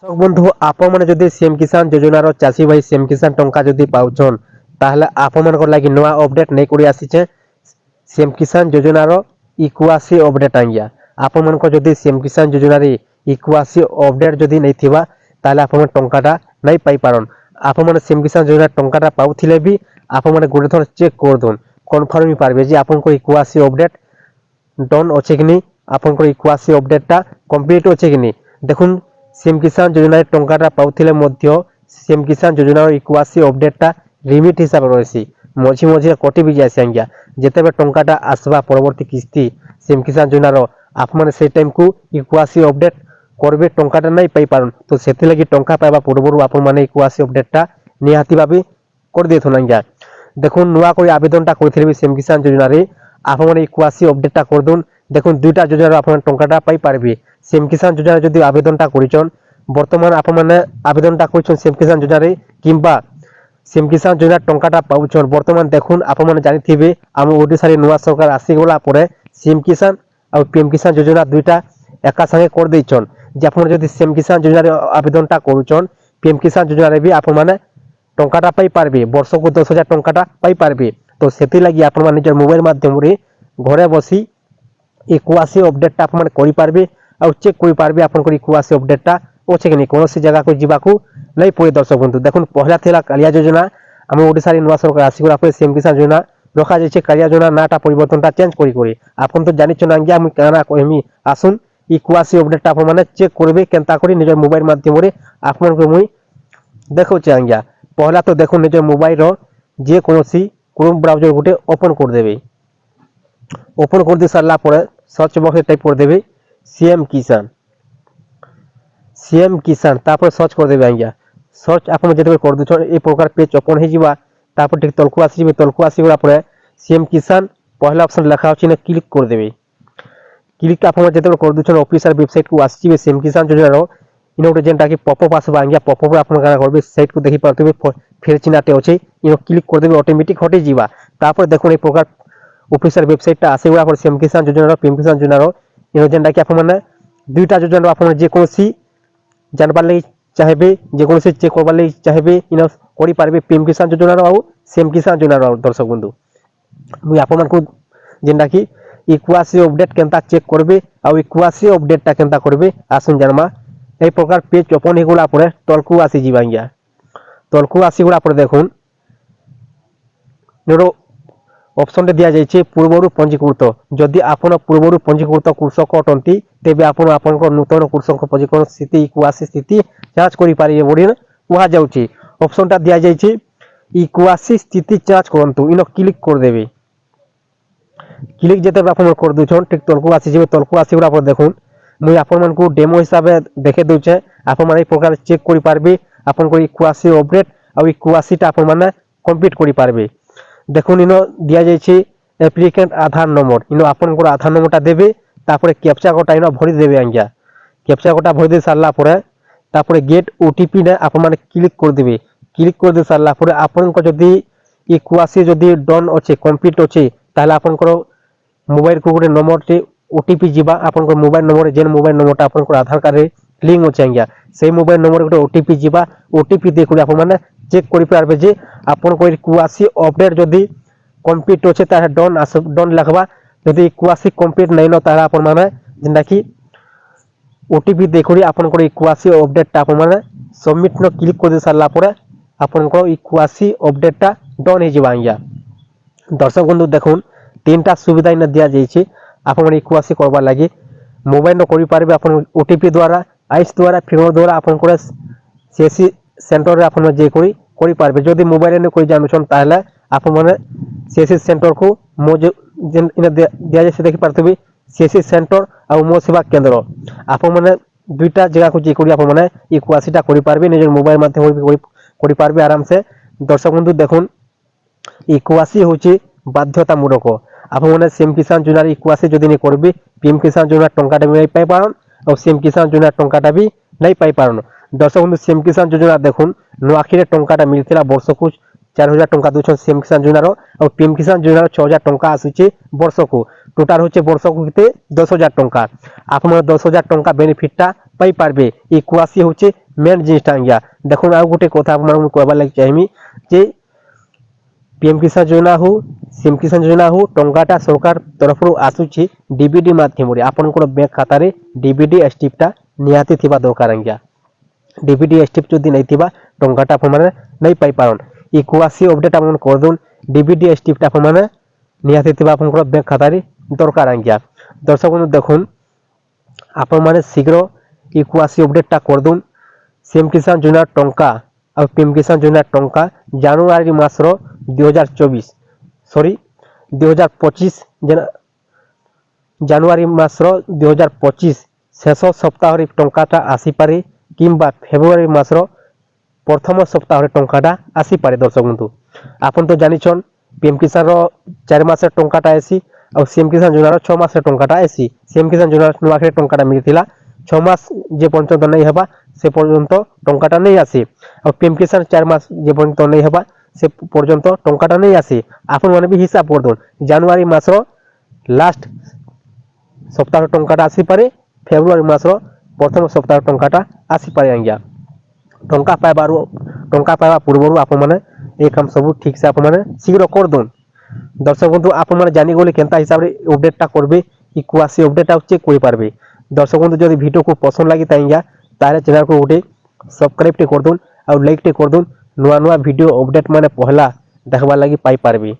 কৃষক বন্ধু আপনার যদি সিএম কিষান যোজনার চাষী ভাই সিএম কিষান টঙ্কা যদি পাউছন তাহলে আপনার লাগি নয়া অপডেট নেই করে আসিছে সিএম কিষান যোজনার ইকুয়াসি অপডেট আজ্ঞা আপনার যদি সিএম কিষান যোজনার ইকুয়াসি অপডেট যদি নেই থিবা তাহলে আপনার টঙ্কাটা নাই পাই পারন আপনার সিএম কিষান যোজনার টঙ্কাটা পাউলে বি আপনার গোটে থর চেক করদুন কনফর্ম পারবে যে আপনার ইকুয়াসি অপডেট ডন অছে কি আপনার ইকুয়াসি অপডেটটা কমপ্লিট অছে কি দেখুন সিএম কিষান যোজনার টঙ্কাটা পাউলে মধ্যে সিএম কিষান যোজনার ইকুয়াসি অপডেটটা লিমিট হিসাবে রয়েছে মঝি মঝি কটি বি যাইছে আজ্ঞা যেতবে টঙ্কাটা আসবা পরবর্তী কিস্তি সিএম কিষান যোজনার আপনার সেই টাইম কু ইকুয়াসি অপডেট করবে টঙ্কাটা নাই পাই পারুন তো সেথিলাগি টঙ্কা পাইবা পূର୍ବরু আপন মানে ইকুয়াসি অপডেটটা নিহাতি ভাবে করে দিয়েছুন আজ্ঞা দেখুন নূয়া করে আবেদনটা করে সিএম কিষান যোজনার আপনার ইকুয়াসি অপডেটটা করদুন দেখুন দুইটা যোজনার আপনার টঙ্কাটা পাই পারবে সিএম কিষান যোজনা যদি আবেদনটা করেছেন বর্তমান আপনার আবেদনটা করছেন সিএম কিষান যোজনার কিংবা সিএম কিষান যোজনার টঙ্কাটা পাউছন বর্তমান দেখুন আপনার জানিথিবে আমি ওড়িশার নূয়া সরকার আসিগলা পরে সিএম কিষান আর পিএম কিষান যোজনা দুইটা একা সাথে করে দিয়েছেন যে আপনার যদি সিএম কিষান যোজনার আবেদনটা করছেন পিএম কিষান যোজনার বি আপনার টঙ্কাটা পাই পারবে বর্ষকু 10,000 টঙ্কাটা পাই পারবে তো সেথিলাগি আপনার নিজের মোবাইল মাধ্যমে ঘরে বসি ইকুয়াসি অপডেটটা আপনার করে পারবে আর চেক করে পারবে আপনার ইকুয়াসি অপডেটটা অছে কি কৌশি জায়গাকে যাওয়া নাই পড়ে দর্শক বন্ধু দেখুন পহলা থেলা কালিয়া যোজনা আমি ওড়িশার নূয়া সরকার আসিগলা পরে সিএম কিষান যোজনা রখা যাইছে কালিয়া যোজনা নাটা পরিবর্তনটা চেঞ্জ করে আপন তো জানিছেন আজ্ঞা আমি কেনা কইমি আসুন ইকুয়াসি অপডেটটা আপনার চেক করবে কেনতা করে নিজের মোবাইল মাধ্যমে আপনার মুই দেখুছে আজ্ঞা পহলা তো দেখুন নিজের মোবাইল যে কোনসি ক্রোম ব্রাউজার গোটে ওপেন করে দেবে ওপেন করে দিয়ে সারলা পরে सर्च बक्स टाइप कर देवे सीएम किसान तापर सर्च कर देवे आज्ञा सर्च आप जो कर दे ये प्रकार पेज ओपन हो ठीक तलकू आसीगला सीएम किसान पहला ऑप्शन लिखा अच्छे क्लिक कर देवे क्लिक आप जो कर दे ऑफिशियल वेबसाइट को आसवे सीएम किसान योजनार इन गोटे जेनटा कि पपअप आसवा आज्ञा पपअप आप साइट को देखी पारे फेर चिन्हटे अच्छे इन क्लिक कर देवे ऑटोमेटिक हटे जापर देखो ये प्रकार ऑफिशियल वेबसाइट आसेगला सीएम किसान योजनार पीएम किसान योजनार इन जेनटा कि आपने दुईटा योजनार आप जेकोसी जानबार लगी चाहिए जेकोसी चेक करबार लगी चाहिए इन कर पारे पीएम किसान योजनार आउ सीएम किसान योजनार दर्शक बंधु मुझे आपको जेनटा कि इकुआसी अपडेट केनता चेक करबे आउ इकुआसी अपडेटटा केनता करबे आसुन जानमा এই প্রকার পেজ ওপেন হইগলা পরে তলকু আসি যাবা আজ্ঞা তলকু আসিগলা পরে দেখুন এর অপশনটা দিয়া যাইছে পূর্বরু পঞ্জীকৃত যদি আপন পূর্বরু পঞ্জীকৃত কৃষক অটন্তি তেবে আপন আপনকৰ নূতন কৃষক পঞ্জীকরণ স্থিতি ইকুয়াসি স্থিতি যাଞ୍ଚ করি পারিবে বলি কুয়া যাଉଛି অপশনটা দিয়া যাইছে ইকুয়াসি স্থিতি যাଞ୍ଚ করন্তু ইনো ক্লিক করে দেবে क्लिक যেতে আপনার করে দুছন ঠিক তলকু আসি যাবে তলকু আসিগলা পরে দেখুন मुझे आपण को डेमो हिसाब से देखे दूचे आप प्रकार चेक कर पारे आपन इकुआसी अपडेट और इकुआसीटा आप कमप्लीट कर पारे देखो इन दिया जाइए एप्लिकेंट आधार नम्बर इन आपन आधार नम्बरटा देवे कैप्चा कोडा इन भरी देवे आज्ञा कैप्चा कोडा भरी दे सारा पर गेट ओटीपी ने आप क्लिक कर देवे क्लिक कर दे सारा आपन जदि इकुआसी जदि डन अच्छे कमप्लीट अच्छे ताहले आपन मोबाइल को गोटे नम्बर ओटीपी जीवा आपन मोबाइल नंबर जेन मोबाइल नंबरटा आपन आधार कार्ड लिंक अच्छे आज्ञा से मोबाइल नंबर गोटे ओटीपी जीवा ओटीपी देखो आप चेक कर पारे जे आपन इकुआसी अपडेट जदि कमप्लीट अच्छे ताहे डन डन लिखवा जदि इकुआसी कमप्लीट नहीं न ताहे आपन माने जेनटा कि ओटीपी देखो आपन इकुआसी अपडेटटा आपन सबमिट न क्लिक कर दे सारा पर आपन इकुआसी अपडेटटा डन हो जावा आज्ञा दर्शक बंधु देखुन तीनटा सुविधा इन दिया जाइए आप इकुआसी करवार लगे मोबाइल न कर पारे आप ओटीपी द्वारा आइस द्वारा फिंगर द्वारा आप सीएससी सेंटर आप कर पारे जदि मोबाइल ने कोई जानून ताहले आप सीएससी सेंटर को मो दिया जाए देखी पारे सीएससी सेंटर और मो सेवा केंद्र आप दुईटा जगह को जी आप इकुआसीटा कर पारे निज मोबाइल माध्यम कर पारे आराम से दर्शक बंधु देखुन इकुआसी हूँ बाध्यतामूलक आप सीएम किसान योजनार इकुआसी जदि नहीं करेंगे पीएम किसान योजनार टंकाटा भी नहीं पाई पारन और सीएम किसान योजनार टंकाटा भी नहीं पाई पारन दर्शक बंधु सीएम किसान योजना देखुन नुआखीरे टंकाटा मिलता वर्ष को 4,000 टंका दूसर सीएम किसान योजनार और पीएम किसान योजनार 6,000 टंका आसूचे वर्ष को टोटाल होचे वर्ष को 10,000 टंका आप 10,000 टंका बेनिफिटटा पाई पारबे। ई कुआसी होचे मेन जिनिसटा आज्ञा। देखो आ गोटे कथा आपन कहबार लागि चाहमी जे पीएम किसान योजना हो सीएम किसान योजना हो टंकाटा सरकार तरफ आसुची डीबीडी माध्यम आपन बैंक खाता रे डीबीडी स्टिपटा निहाती थिबा दरकार आज्ञा। डीबीडी स्टिप जदि नहीं थिबा टंकाटा आपन माने नहीं पाई पारन। ई कुआसी अपडेट आपन कर दोन डीबीडी स्टिपटा आपन माने निहाती थिबा आपन बैंक खाता रे दरकार आज्ञा। दर्शक बंधु देखुन आपन माने शीघ्र ई कुआसी अपडेटटा कर दोन। सीएम किसान योजना टंका और पीएम किसान योजना टंका जानुआरी मासर 2024 सॉरी 2025 जानुआरी मासर 2025 शेष सप्ताह टंकाटा आसी पारे किंबा फेब्रुआरी मासर प्रथम सप्ताह टंकाटा आसी पारे। दर्शक बंधु आपन तो जानिछन पीएम किसान रो 4 मास टंकाटा आसी और सीएम किसान योजना रो 6 मास टंकाटा आसी। सीएम किसान योजना नुआखे टंकाटा मिलिथिला 6 मास जे पर्यंत नहीं हेबा से पर्यंत टंकाटा नहीं आसी और पीएम किसान 4 मास जे पर्यंत नहीं हेबा से पर्यंत टंकाटा नहीं आसी। आपन माने भी हिसाब कर दोन जानुआरी मासर लास्ट सप्ताह टंकाटा आसी पारे फेब्रुआरी मासर प्रथम सप्ताह टंकाटा आसी पारे आज्ञा। टंका पाइबा पूर्व आप माने ए काम सब ठीक से आप माने शीघ्र कर दोन। दर्शक बंधु आप माने जानि गले केनता हिसाब रे अपडेटटा करबे कि कुआसी अपडेट चेक करि पारबे। दर्शक बंधु जदि वीडियो को पसंद लागि ताइया तारे चैनल को गोटे सब्सक्राइब टे कर दोन और लाइक टे कर दोन। नुआ नुआ वीडियो अपडेट माने पहला देखबार लागि पाई पारबे।